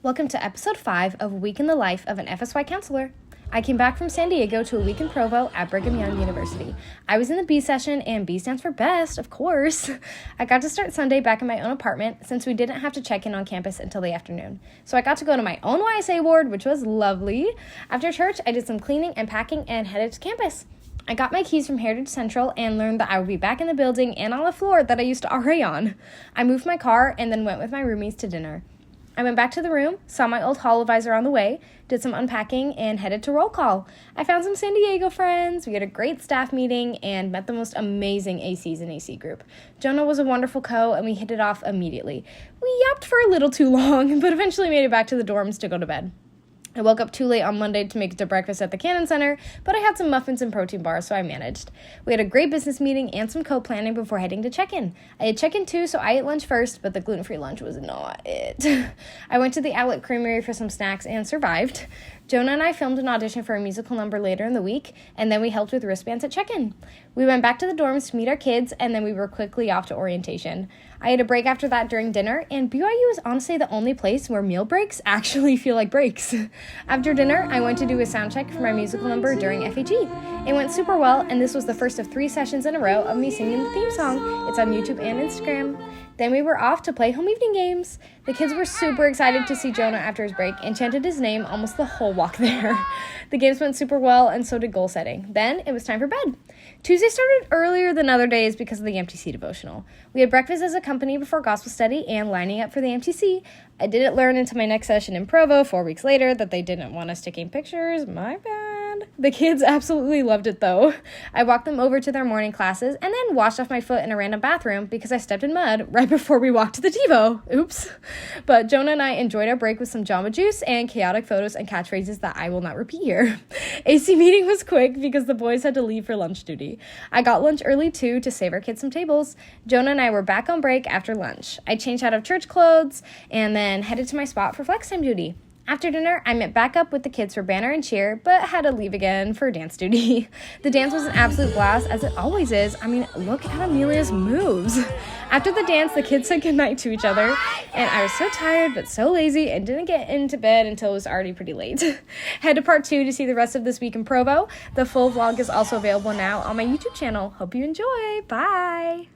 Welcome to episode 5 of Week in the Life of an FSY Counselor. I came back from San Diego to a week in Provo at Brigham Young University. I was in the B session, and B stands for best, of course. I got to start Sunday back in my own apartment since we didn't have to check in on campus until the afternoon. So I got to go to my own YSA ward, which was lovely. After church, I did some cleaning and packing and headed to campus. I got my keys from Heritage Central and learned that I would be back in the building and on the floor that I used to RA on. I moved my car and then went with my roomies to dinner. I went back to the room, saw my old hall advisor on the way, did some unpacking, and headed to roll call. I found some San Diego friends, we had a great staff meeting, and met the most amazing ACs and AC group. Jonah was a wonderful co, and we hit it off immediately. We yapped for a little too long, but eventually made it back to the dorms to go to bed. I woke up too late on Monday to make it to breakfast at the Cannon Center, but I had some muffins and protein bars, so I managed. We had a great business meeting and some co-planning before heading to check-in. I had check-in too, so I ate lunch first, but the gluten-free lunch was not it. I went to the Outlet Creamery for some snacks and survived. Jonah and I filmed an audition for a musical number later in the week, and then we helped with wristbands at check-in. We went back to the dorms to meet our kids, and then we were quickly off to orientation. I had a break after that during dinner, and BYU is honestly the only place where meal breaks actually feel like breaks. After dinner, I went to do a sound check for my musical number during FHE. It went super well, and this was the first of 3 sessions in a row of me singing the theme song. It's on YouTube and Instagram. Then we were off to play home evening games. The kids were super excited to see Jonah after his break and chanted his name almost the whole walk there. The games went super well, and so did goal setting. Then it was time for bed. Tuesday started earlier than other days because of the MTC devotional. We had breakfast as a company before gospel study and lining up for the MTC. I didn't learn until my next session in Provo 4 weeks later that they didn't want us taking pictures. My bad. The kids absolutely loved it though. I walked them over to their morning classes and then washed off my foot in a random bathroom because I stepped in mud right before we walked to the TiVo. Oops. But Jonah and I enjoyed our break with some Jamba Juice and chaotic photos and catchphrases that I will not repeat here. AC meeting was quick because the boys had to leave for lunch duty. I got lunch early too to save our kids some tables. Jonah and I were back on break after lunch. I changed out of church clothes and then headed to my spot for flex time duty. After dinner, I met back up with the kids for banner and cheer, but had to leave again for dance duty. The dance was an absolute blast, as it always is. I mean, look at Amelia's moves. After the dance, the kids said goodnight to each other, and I was so tired but so lazy and didn't get into bed until it was already pretty late. Head to part 2 to see the rest of this week in Provo. The full vlog is also available now on my YouTube channel. Hope you enjoy. Bye!